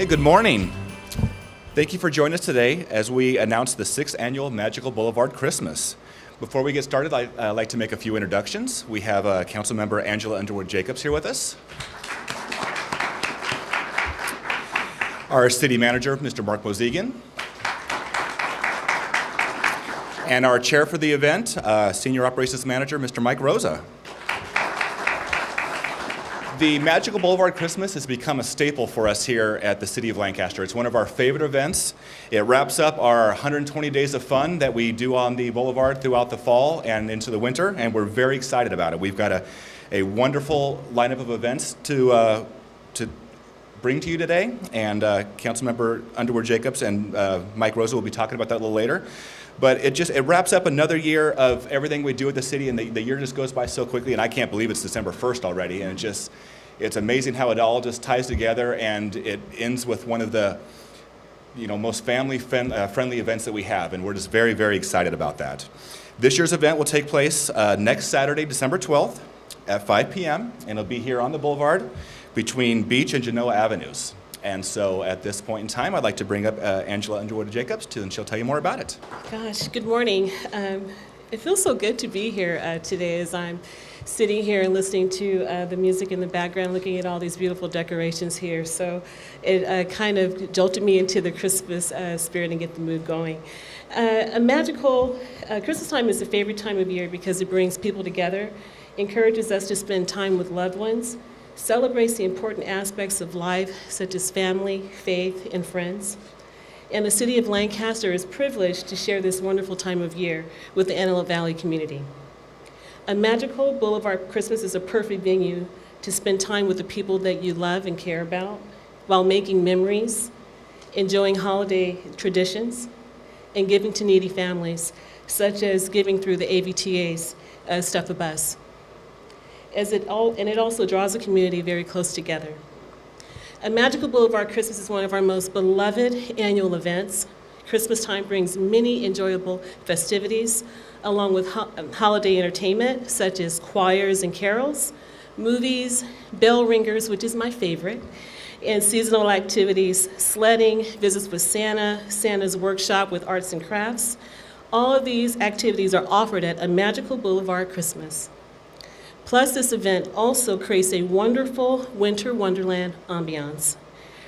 good morning. Thank you for joining us today as we announce the 6th annual Magical Boulevard Christmas. Before we get started, I'd like to make a few introductions. We have Councilmember Angela Underwood-Jacobs here with us. Our City Manager, Mr. Mark Mozegan. And our Chair for the event, Senior Operations Manager, Mr. Mike Rosa. The Magical Boulevard Christmas has become a staple for us here at the City of Lancaster. It's one of our favorite events. It wraps up our 120 days of fun that we do on the Boulevard throughout the fall and into the winter, and we're very excited about it. We've got a wonderful lineup of events to bring to you today, and Councilmember Underwood-Jacobs and Mike Rosa will be talking about that a little later. But it wraps up another year of everything we do at the city, and the year just goes by so quickly, and I can't believe it's December 1st already, and it's amazing how it all just ties together, and it ends with one of the most family-friendly events that we have, and we're just very, very excited about that. This year's event will take place next Saturday, December 12th at 5 p.m., and it'll be here on the Boulevard between Beach and Genoa Avenues. And so at this point in time, I'd like to bring up Angela Underwood-Jacobs, and she'll tell you more about it. Gosh, good morning. It feels so good to be here today as I'm sitting here and listening to the music in the background, looking at all these beautiful decorations here. So it kind of jolted me into the Christmas spirit and get the mood going. A magical Christmas time is a favorite time of year because it brings people together, encourages us to spend time with loved ones, celebrates the important aspects of life, such as family, faith, and friends. And the City of Lancaster is privileged to share this wonderful time of year with the Antelope Valley community. A Magical Boulevard Christmas is a perfect venue to spend time with the people that you love and care about while making memories, enjoying holiday traditions, and giving to needy families, such as giving through the AVTA's Stuff a Bus. It also draws a community very close together. A Magical Boulevard Christmas is one of our most beloved annual events. Christmas time brings many enjoyable festivities, along with holiday entertainment, such as choirs and carols, movies, bell ringers, which is my favorite, and seasonal activities, sledding, visits with Santa, Santa's workshop with arts and crafts. All of these activities are offered at A Magical Boulevard Christmas. Plus, this event also creates a wonderful winter wonderland ambiance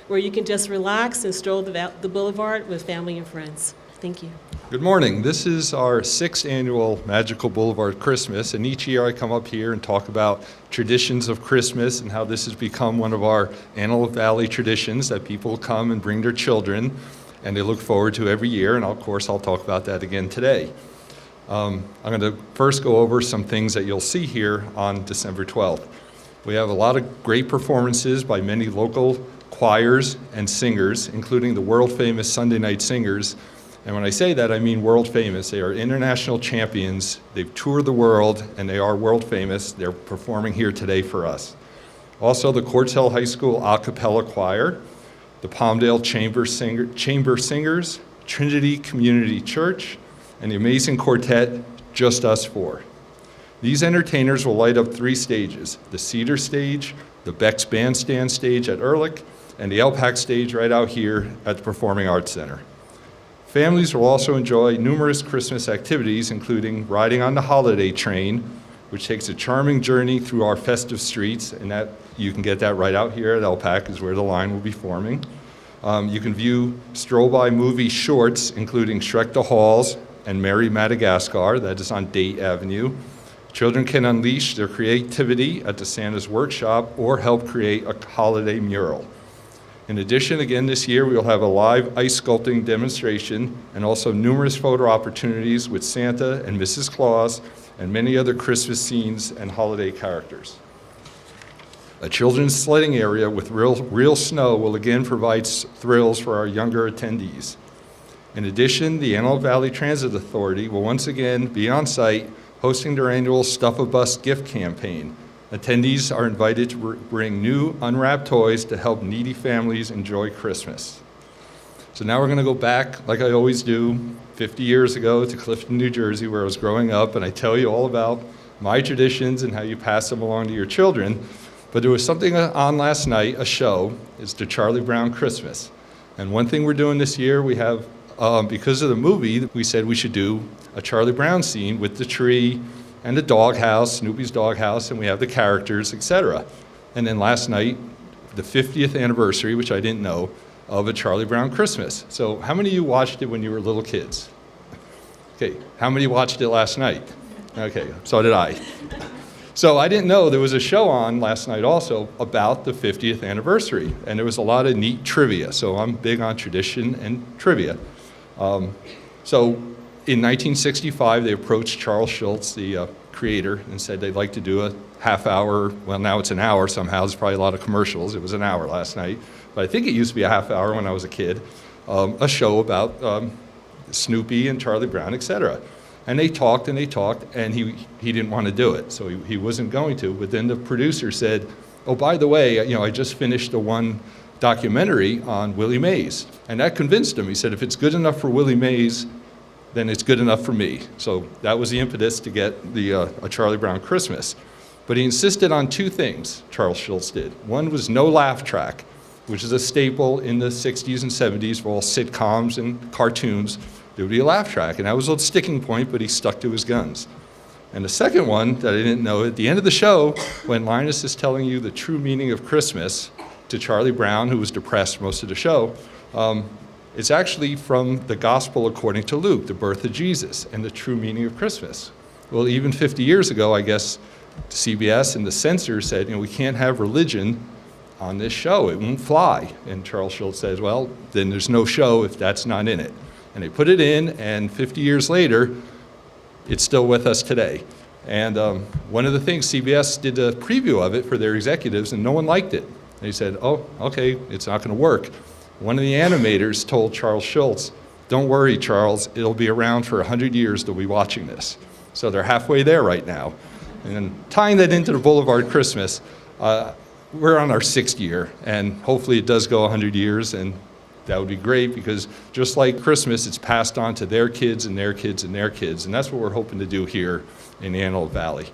where you can just relax and stroll the boulevard with family and friends. Thank you. Good morning. This is our 6th annual Magical Boulevard Christmas, and each year I come up here and talk about traditions of Christmas and how this has become one of our Antelope Valley traditions that people come and bring their children, and they look forward to every year, and of course I'll talk about that again today. I'm going to first go over some things that you'll see here on December 12th. We have a lot of great performances by many local choirs and singers, including the world-famous Sunday Night Singers. And when I say that, I mean world-famous. They are international champions. They've toured the world, and they are world-famous. They're performing here today for us. Also, the Quartz Hill High School a cappella choir, the Palmdale Chamber Singers, Trinity Community Church, and the amazing quartet, Just Us Four. These entertainers will light up 3 stages, the Cedar stage, the Beck's Bandstand stage at Ehrlich, and the LPAC stage right out here at the Performing Arts Center. Families will also enjoy numerous Christmas activities, including riding on the holiday train, which takes a charming journey through our festive streets, and that you can get that right out here at LPAC is where the line will be forming. You can view stroll-by movie shorts, including Shrek the Halls, and Merry Madagascar, that is on Date Avenue. Children can unleash their creativity at the Santa's workshop or help create a holiday mural. In addition, again this year, we will have a live ice sculpting demonstration and also numerous photo opportunities with Santa and Mrs. Claus and many other Christmas scenes and holiday characters. A children's sledding area with real snow will again provide thrills for our younger attendees. In addition, the Antelope Valley Transit Authority will once again be on site hosting their annual Stuff a Bus gift campaign. Attendees are invited to bring new unwrapped toys to help needy families enjoy Christmas. So now we're going to go back, like I always do, 50 years ago to Clifton, New Jersey, where I was growing up, and I tell you all about my traditions and how you pass them along to your children. But there was something on last night, a show, it's the Charlie Brown Christmas. And one thing we're doing this year, we have, because of the movie, we said we should do a Charlie Brown scene with the tree and the doghouse, Snoopy's doghouse, and we have the characters, etc. And then last night, the 50th anniversary, which I didn't know, of a Charlie Brown Christmas. So how many of you watched it when you were little kids? Okay, how many watched it last night? Okay, so did I. So I didn't know there was a show on last night also about the 50th anniversary, and there was a lot of neat trivia. So I'm big on tradition and trivia. So in 1965, they approached Charles Schulz, the creator, and said they'd like to do a half hour, well now it's an hour somehow, there's probably a lot of commercials, it was an hour last night, but I think it used to be a half hour when I was a kid, a show about Snoopy and Charlie Brown, etc. And they talked, and he didn't want to do it, so he wasn't going to. But then the producer said, oh, by the way, I just finished the one documentary on Willie Mays. And that convinced him. He said, if it's good enough for Willie Mays, then it's good enough for me. So that was the impetus to get the a Charlie Brown Christmas. But he insisted on two things, Charles Schulz did. One was no laugh track, which is a staple in the 60s and 70s for all sitcoms and cartoons. There would be a laugh track, and that was a sticking point, but he stuck to his guns. And the second one that I didn't know, at the end of the show, when Linus is telling you the true meaning of Christmas to Charlie Brown, who was depressed most of the show, it's actually from the Gospel according to Luke, the birth of Jesus, and the true meaning of Christmas. Well, even 50 years ago, I guess, CBS and the censors said, we can't have religion on this show. It won't fly. And Charles Schulz says, well, then there's no show if that's not in it. And they put it in, and 50 years later, it's still with us today. And one of the things, CBS did a preview of it for their executives, and no one liked it. They said, oh, okay, it's not going to work. One of the animators told Charles Schulz, don't worry, Charles, it'll be around for 100 years, they'll be watching this. So they're halfway there right now. And then tying that into the Boulevard Christmas, we're on our 6th year, and hopefully it does go 100 years, and that would be great, because just like Christmas, it's passed on to their kids and their kids and their kids, and that's what we're hoping to do here in the Antelope Valley.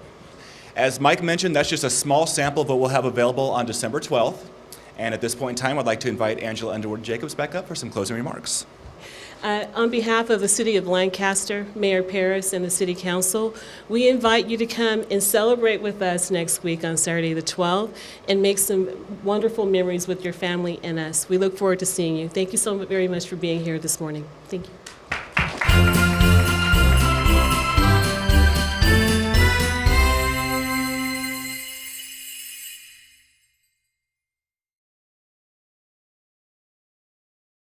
As Mike mentioned, that's just a small sample of what we'll have available on December 12th. And at this point in time, I'd like to invite Angela Underwood-Jacobs back up for some closing remarks. On behalf of the City of Lancaster, Mayor Paris, and the City Council, we invite you to come and celebrate with us next week on Saturday the 12th and make some wonderful memories with your family and us. We look forward to seeing you. Thank you so very much for being here this morning. Thank you.